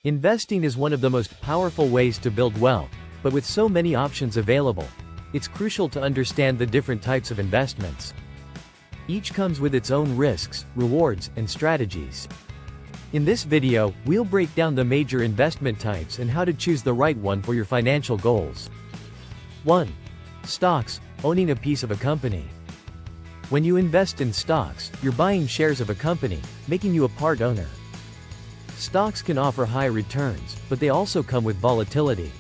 Investing is one of the most powerful ways to build wealth, but with so many options available, it's crucial to understand the different types of investments. Each comes with its own risks, rewards, and strategies. In this video, we'll break down the major investment types and how to choose the right one for your financial goals. 1. Stocks, owning a piece of a company. When you invest in stocks, you're buying shares of a company, making you a part owner. Stocks can offer high returns, but they also come with volatility.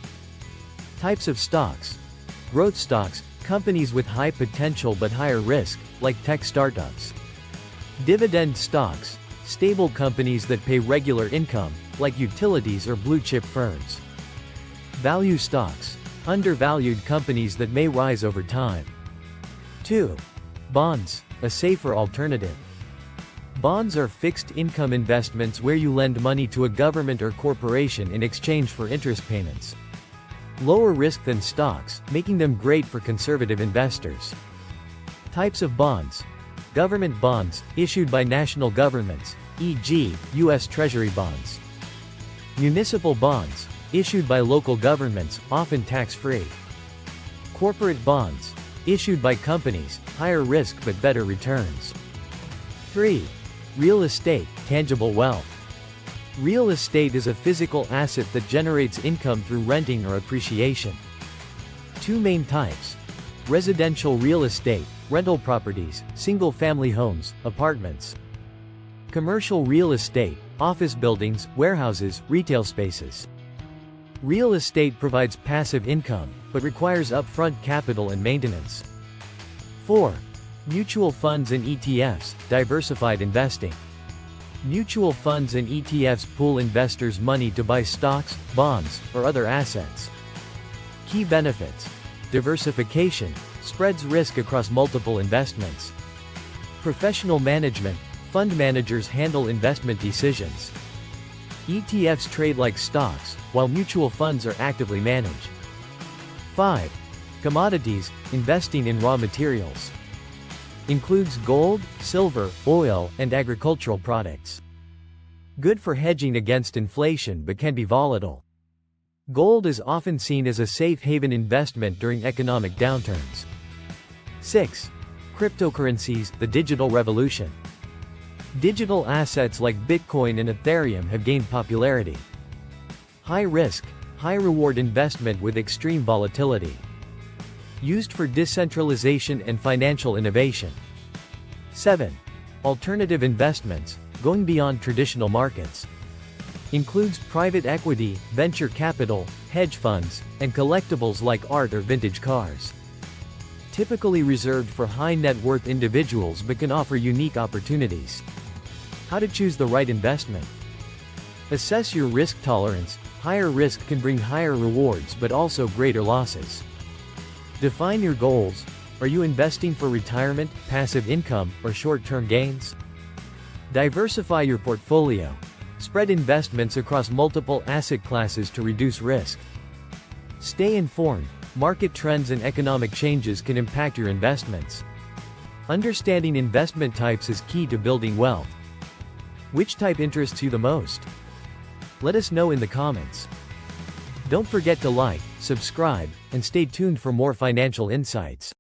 Types of stocks. Growth stocks, companies with high potential but higher risk, like tech startups. Dividend stocks, stable companies that pay regular income, like utilities or blue-chip firms. Value stocks, undervalued companies that may rise over time. 2. Bonds, a safer alternative. Bonds are fixed-income investments where you lend money to a government or corporation in exchange for interest payments. Lower risk than stocks, making them great for conservative investors. Types of bonds. Government bonds, issued by national governments, e.g., U.S. Treasury bonds. Municipal bonds, issued by local governments, often tax-free. Corporate bonds, issued by companies, higher risk but better returns. 3. Real estate, tangible wealth. Real estate is a physical asset that generates income through renting or appreciation. Two main types. Residential real estate, rental properties, single-family homes, apartments. Commercial real estate, office buildings, warehouses, retail spaces. Real estate provides passive income, but requires upfront capital and maintenance. 4. Mutual funds and ETFs, diversified investing. Mutual funds and ETFs pool investors' money to buy stocks, bonds, or other assets. Key benefits. Diversification, spreads risk across multiple investments. Professional management, fund managers handle investment decisions. ETFs trade like stocks, while mutual funds are actively managed. 5. Commodities, investing in raw materials. Includes gold, silver, oil, and agricultural products. Good for hedging against inflation but can be volatile. Gold is often seen as a safe haven investment during economic downturns. 6. Cryptocurrencies, the digital revolution. Digital assets like Bitcoin and Ethereum have gained popularity. High risk, high reward investment with extreme volatility. Used for decentralization and financial innovation. 7. Alternative investments, going beyond traditional markets. Includes private equity, venture capital, hedge funds, and collectibles like art or vintage cars. Typically reserved for high net worth individuals but can offer unique opportunities. How to choose the right investment. Assess your risk tolerance. Higher risk can bring higher rewards but also greater losses. Define your goals. Are you investing for retirement, passive income, or short-term gains? Diversify your portfolio. Spread investments across multiple asset classes to reduce risk. Stay informed. Market trends and economic changes can impact your investments. Understanding investment types is key to building wealth. Which type interests you the most? Let us know in the comments. Don't forget to like, subscribe, and stay tuned for more financial insights.